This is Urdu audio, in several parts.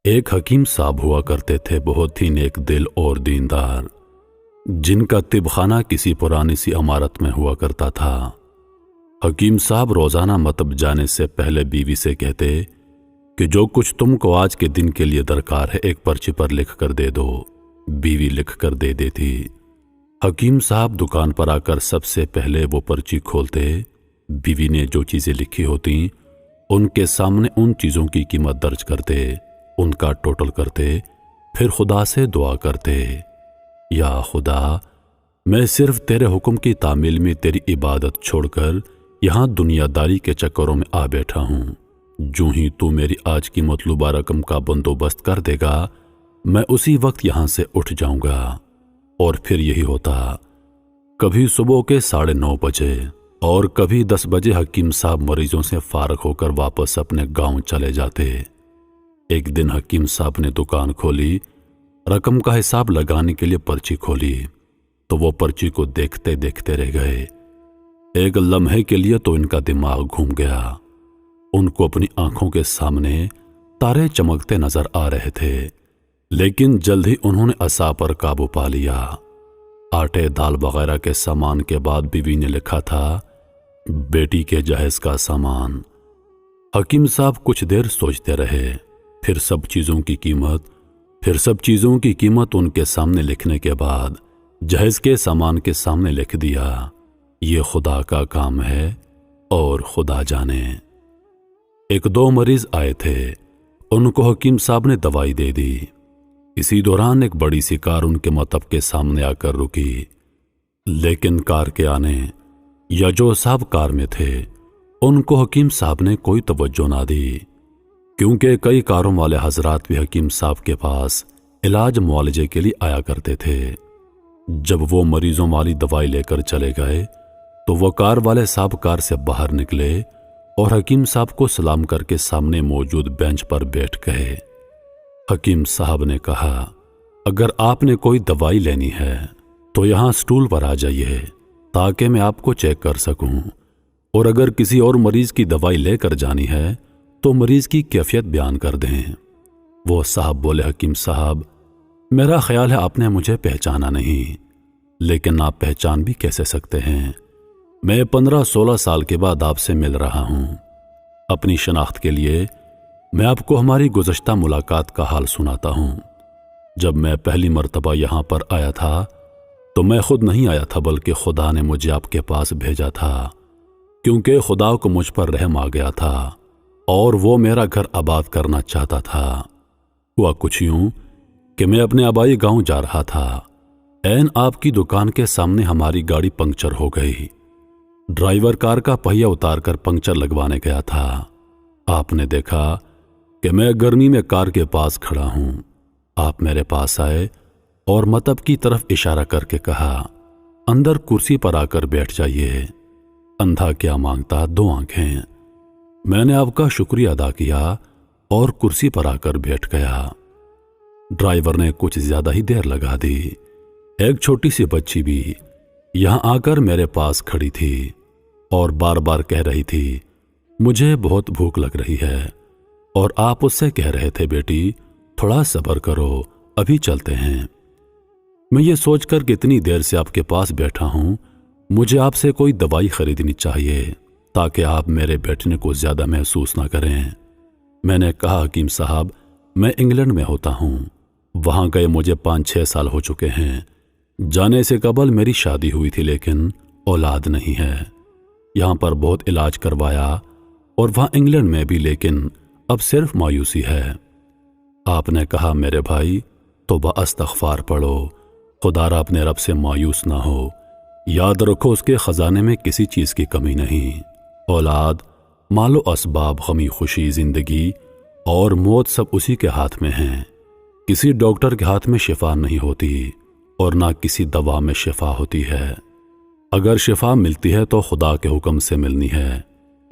ایک حکیم صاحب ہوا کرتے تھے، بہت ہی نیک دل اور دیندار، جن کا طب خانہ کسی پرانی سی عمارت میں ہوا کرتا تھا۔ حکیم صاحب روزانہ مطب جانے سے پہلے بیوی سے کہتے کہ جو کچھ تم کو آج کے دن کے لیے درکار ہے ایک پرچی پر لکھ کر دے دو۔ بیوی لکھ کر دے دیتی۔ حکیم صاحب دکان پر آ کر سب سے پہلے وہ پرچی کھولتے، بیوی نے جو چیزیں لکھی ہوتی ان کے سامنے ان چیزوں کی قیمت درج کرتے، ان کا ٹوٹل کرتے، پھر خدا سے دعا کرتے، یا خدا، میں صرف تیرے حکم کی تعمیل میں تیری عبادت چھوڑ کر یہاں دنیا داری کے چکروں میں آ بیٹھا ہوں۔ جو ہی تو میری آج کی مطلوبہ رقم کا بندوبست کر دے گا، میں اسی وقت یہاں سے اٹھ جاؤں گا۔ اور پھر یہی ہوتا۔ کبھی صبح کے 9:30 بجے اور کبھی 10 بجے حکیم صاحب مریضوں سے فارغ ہو کر واپس اپنے گاؤں چلے جاتے۔ ایک دن حکیم صاحب نے دکان کھولی، رقم کا حساب لگانے کے لیے پرچی کھولی تو وہ پرچی کو دیکھتے دیکھتے رہ گئے۔ ایک لمحے کے لیے تو ان کا دماغ گھوم گیا۔ ان کو اپنی آنکھوں کے سامنے تارے چمکتے نظر آ رہے تھے، لیکن جلد ہی انہوں نے اعصاب پر قابو پا لیا۔ آٹے دال وغیرہ کے سامان کے بعد بیوی نے لکھا تھا بیٹی کے جہیز کا سامان۔ حکیم صاحب کچھ دیر سوچتے رہے، پھر سب چیزوں کی قیمت ان کے سامنے لکھنے کے بعد جہیز کے سامان کے سامنے لکھ دیا۔ یہ خدا کا کام ہے اور خدا جانے۔ 1-2 مریض آئے تھے، ان کو حکیم صاحب نے دوائی دے دی۔ اسی دوران ایک بڑی سی کار ان کے مطب کے سامنے آ کر رکی، لیکن کار کے آنے یا جو صاحب کار میں تھے ان کو حکیم صاحب نے کوئی توجہ نہ دی، کیونکہ کئی کاروں والے حضرات بھی حکیم صاحب کے پاس علاج معالجے کے لیے آیا کرتے تھے۔ جب وہ مریضوں والی دوائی لے کر چلے گئے تو وہ کار والے صاحب کار سے باہر نکلے اور حکیم صاحب کو سلام کر کے سامنے موجود بینچ پر بیٹھ گئے۔ حکیم صاحب نے کہا، اگر آپ نے کوئی دوائی لینی ہے تو یہاں سٹول پر آ جائیے تاکہ میں آپ کو چیک کر سکوں، اور اگر کسی اور مریض کی دوائی لے کر جانی ہے تو مریض کی کیفیت بیان کر دیں۔ وہ صاحب بولے، حکیم صاحب، میرا خیال ہے آپ نے مجھے پہچانا نہیں، لیکن آپ پہچان بھی کیسے سکتے ہیں؟ میں 15-16 سال کے بعد آپ سے مل رہا ہوں۔ اپنی شناخت کے لیے میں آپ کو ہماری گزشتہ ملاقات کا حال سناتا ہوں۔ جب میں پہلی مرتبہ یہاں پر آیا تھا تو میں خود نہیں آیا تھا، بلکہ خدا نے مجھے آپ کے پاس بھیجا تھا، کیونکہ خدا کو مجھ پر رحم آ گیا تھا اور وہ میرا گھر آباد کرنا چاہتا تھا۔ ہوا کچھ یوں کہ میں اپنے آبائی گاؤں جا رہا تھا، عین آپ کی دکان کے سامنے ہماری گاڑی پنکچر ہو گئی۔ ڈرائیور کار کا پہیہ اتار کر پنکچر لگوانے گیا تھا۔ آپ نے دیکھا کہ میں گرمی میں کار کے پاس کھڑا ہوں۔ آپ میرے پاس آئے اور مطب کی طرف اشارہ کر کے کہا، اندر کرسی پر آ کر بیٹھ جائیے۔ اندھا کیا مانگتا 2 آنکھیں۔ میں نے آپ کا شکریہ ادا کیا اور کرسی پر آ کر بیٹھ گیا۔ ڈرائیور نے کچھ زیادہ ہی دیر لگا دی۔ ایک چھوٹی سی بچی بھی یہاں آ کر میرے پاس کھڑی تھی اور بار بار کہہ رہی تھی، مجھے بہت بھوک لگ رہی ہے، اور آپ اس سے کہہ رہے تھے، بیٹی تھوڑا صبر کرو، ابھی چلتے ہیں۔ میں یہ سوچ کر کہ اتنی دیر سے آپ کے پاس بیٹھا ہوں، مجھے آپ سے کوئی دوائی خریدنی چاہیے تاکہ آپ میرے بیٹھنے کو زیادہ محسوس نہ کریں۔ میں نے کہا، حکیم صاحب، میں انگلینڈ میں ہوتا ہوں، وہاں گئے مجھے 5-6 سال ہو چکے ہیں۔ جانے سے قبل میری شادی ہوئی تھی، لیکن اولاد نہیں ہے۔ یہاں پر بہت علاج کروایا اور وہاں انگلینڈ میں بھی، لیکن اب صرف مایوسی ہے۔ آپ نے کہا، میرے بھائی توبہ استغفار پڑھو، خدا را اپنے رب سے مایوس نہ ہو، یاد رکھو اس کے خزانے میں کسی چیز کی کمی نہیں۔ اولاد، مال و اسباب، غمی خوشی، زندگی اور موت سب اسی کے ہاتھ میں ہیں۔ کسی ڈاکٹر کے ہاتھ میں شفا نہیں ہوتی اور نہ کسی دوا میں شفا ہوتی ہے۔ اگر شفا ملتی ہے تو خدا کے حکم سے ملنی ہے،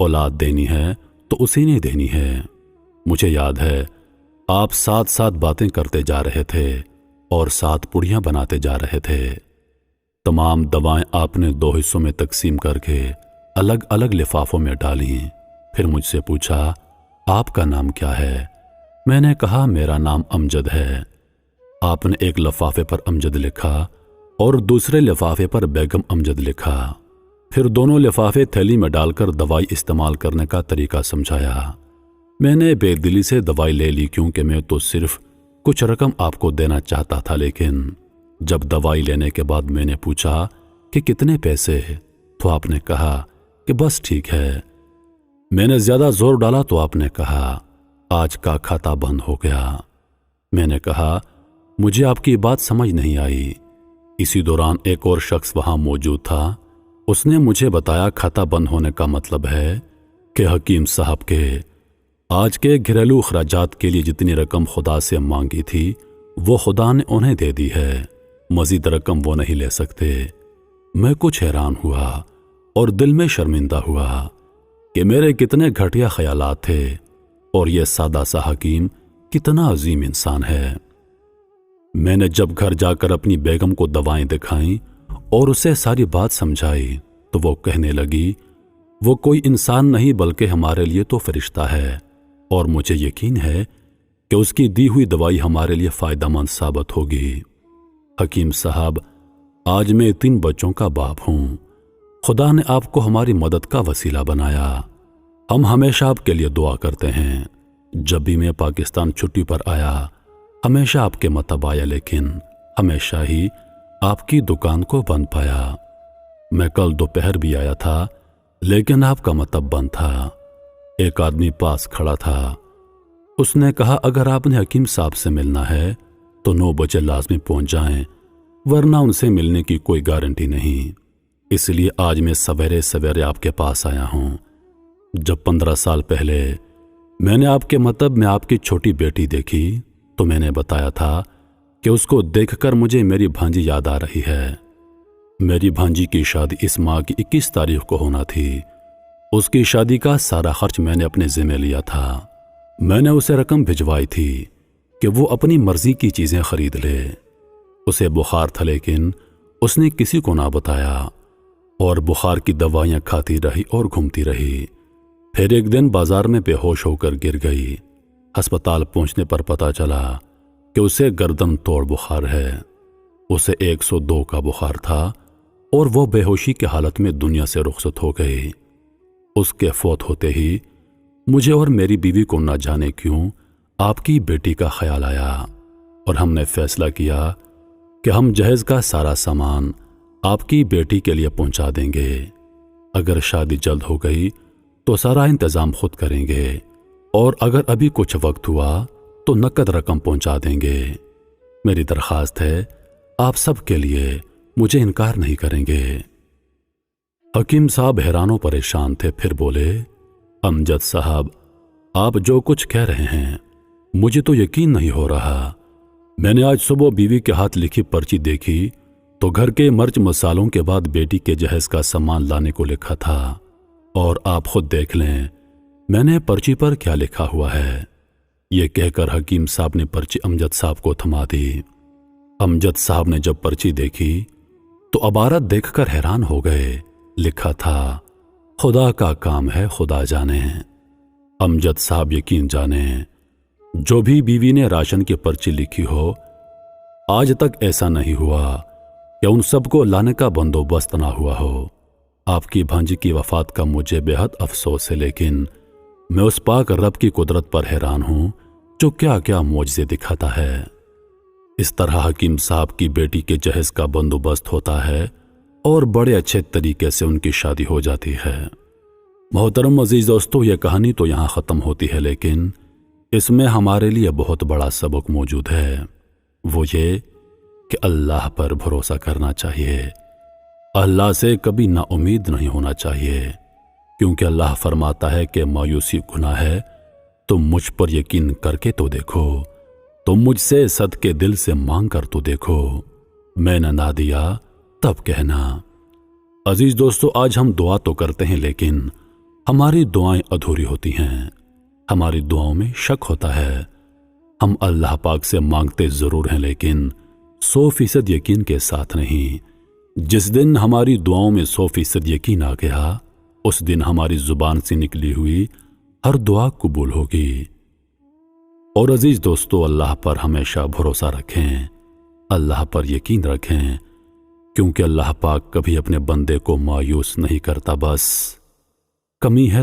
اولاد دینی ہے تو اسی نے دینی ہے۔ مجھے یاد ہے آپ 7 باتیں کرتے جا رہے تھے اور 7 پڑیاں بناتے جا رہے تھے۔ تمام دوائیں آپ نے 2 حصوں میں تقسیم کر کے الگ الگ لفافوں میں ڈالیں۔ پھر مجھ سے پوچھا، آپ کا نام کیا ہے؟ میں نے کہا میرا نام امجد ہے۔ آپ نے ایک لفافے پر امجد لکھا اور دوسرے لفافے پر بیگم امجد لکھا، پھر دونوں لفافے تھیلی میں ڈال کر دوائی استعمال کرنے کا طریقہ سمجھایا۔ میں نے بے دلی سے دوائی لے لی کیونکہ میں تو صرف کچھ رقم آپ کو دینا چاہتا تھا، لیکن جب دوائی لینے کے بعد میں نے پوچھا کہ کتنے پیسے، تو آپ نے کہا کہ بس ٹھیک ہے۔ میں نے زیادہ زور ڈالا تو آپ نے کہا آج کا کھاتا بند ہو گیا۔ میں نے کہا مجھے آپ کی بات سمجھ نہیں آئی۔ اسی دوران ایک اور شخص وہاں موجود تھا، اس نے مجھے بتایا کھاتا بند ہونے کا مطلب ہے کہ حکیم صاحب کے آج کے گھریلو اخراجات کے لیے جتنی رقم خدا سے مانگی تھی وہ خدا نے انہیں دے دی ہے، مزید رقم وہ نہیں لے سکتے۔ میں کچھ حیران ہوا اور دل میں شرمندہ ہوا کہ میرے کتنے گھٹیا خیالات تھے اور یہ سادہ سا حکیم کتنا عظیم انسان ہے۔ میں نے جب گھر جا کر اپنی بیگم کو دوائیں دکھائیں اور اسے ساری بات سمجھائی تو وہ کہنے لگی وہ کوئی انسان نہیں بلکہ ہمارے لیے تو فرشتہ ہے، اور مجھے یقین ہے کہ اس کی دی ہوئی دوائی ہمارے لیے فائدہ مند ثابت ہوگی۔ حکیم صاحب، آج میں 3 بچوں کا باپ ہوں۔ خدا نے آپ کو ہماری مدد کا وسیلہ بنایا۔ ہم ہمیشہ آپ کے لیے دعا کرتے ہیں۔ جب بھی میں پاکستان چھٹی پر آیا ہمیشہ آپ کے مطب آیا، لیکن ہمیشہ ہی آپ کی دکان کو بند پایا۔ میں کل دوپہر بھی آیا تھا لیکن آپ کا مطب بند تھا۔ ایک آدمی پاس کھڑا تھا، اس نے کہا اگر آپ نے حکیم صاحب سے ملنا ہے تو 9 بجے لازمی پہنچ جائیں، ورنہ ان سے ملنے کی کوئی گارنٹی نہیں۔ اس لیے آج میں سویرے سویرے آپ کے پاس آیا ہوں۔ جب 15 سال پہلے میں نے آپ کے مطب میں آپ کی چھوٹی بیٹی دیکھی تو میں نے بتایا تھا کہ اس کو دیکھ کر مجھے میری بھانجی یاد آ رہی ہے۔ میری بھانجی کی شادی اس ماہ کی 21 تاریخ کو ہونا تھی۔ اس کی شادی کا سارا خرچ میں نے اپنے ذمہ لیا تھا۔ میں نے اسے رقم بھجوائی تھی کہ وہ اپنی مرضی کی چیزیں خرید لے۔ اسے بخار تھا لیکن اس نے کسی کو نہ بتایا اور بخار کی دوائیاں کھاتی رہی اور گھومتی رہی۔ پھر ایک دن بازار میں بے ہوش ہو کر گر گئی۔ ہسپتال پہنچنے پر پتا چلا کہ اسے گردن توڑ بخار ہے۔ اسے 102 کا بخار تھا اور وہ بے ہوشی کی حالت میں دنیا سے رخصت ہو گئی۔ اس کے فوت ہوتے ہی مجھے اور میری بیوی کو نہ جانے کیوں آپ کی بیٹی کا خیال آیا اور ہم نے فیصلہ کیا کہ ہم جہیز کا سارا سامان آپ کی بیٹی کے لیے پہنچا دیں گے۔ اگر شادی جلد ہو گئی تو سارا انتظام خود کریں گے، اور اگر ابھی کچھ وقت ہوا تو نقد رقم پہنچا دیں گے۔ میری درخواست ہے آپ سب کے لیے مجھے انکار نہیں کریں گے۔ حکیم صاحب حیران و پریشان تھے، پھر بولے امجد صاحب، آپ جو کچھ کہہ رہے ہیں مجھے تو یقین نہیں ہو رہا۔ میں نے آج صبح بیوی کے ہاتھ لکھی پرچی دیکھی تو گھر کے مرچ مسالوں کے بعد بیٹی کے جہیز کا سامان لانے کو لکھا تھا، اور آپ خود دیکھ لیں میں نے پرچی پر کیا لکھا ہوا ہے۔ یہ کہہ کر حکیم صاحب نے پرچی امجد صاحب کو تھما دی۔ امجد صاحب نے جب پرچی دیکھی تو عبارت دیکھ کر حیران ہو گئے۔ لکھا تھا خدا کا کام ہے خدا جانے۔ امجد صاحب یقین جانے جو بھی بیوی نے راشن کی پرچی لکھی ہو، آج تک ایسا نہیں ہوا کہ ان سب کو لانے کا بندوبست نہ ہوا ہو۔ آپ کی بھانجی کی وفات کا مجھے بے حد افسوس ہے، لیکن میں اس پاک رب کی قدرت پر حیران ہوں جو کیا کیا معجزے دکھاتا ہے۔ اس طرح حکیم صاحب کی بیٹی کے جہیز کا بندوبست ہوتا ہے اور بڑے اچھے طریقے سے ان کی شادی ہو جاتی ہے۔ محترم عزیز دوستو، یہ کہانی تو یہاں ختم ہوتی ہے، لیکن اس میں ہمارے لیے بہت بڑا سبق موجود ہے۔ وہ یہ کہ اللہ پر بھروسہ کرنا چاہیے، اللہ سے کبھی نا امید نہیں ہونا چاہیے، کیونکہ اللہ فرماتا ہے کہ مایوسی گناہ ہے۔ تم مجھ پر یقین کر کے تو دیکھو، تم مجھ سے صدقے دل سے مانگ کر تو دیکھو، میں نے نہ دیا تب کہنا۔ عزیز دوستو، آج ہم دعا تو کرتے ہیں لیکن ہماری دعائیں ادھوری ہوتی ہیں، ہماری دعاؤں میں شک ہوتا ہے۔ ہم اللہ پاک سے مانگتے ضرور ہیں لیکن 100% یقین کے ساتھ نہیں۔ جس دن ہماری دعاؤں میں 100% یقین آ گیا، اس دن ہماری زبان سے نکلی ہوئی ہر دعا قبول ہوگی۔ اور عزیز دوستو، اللہ پر ہمیشہ بھروسہ رکھیں، اللہ پر یقین رکھیں، کیونکہ اللہ پاک کبھی اپنے بندے کو مایوس نہیں کرتا، بس کمی ہے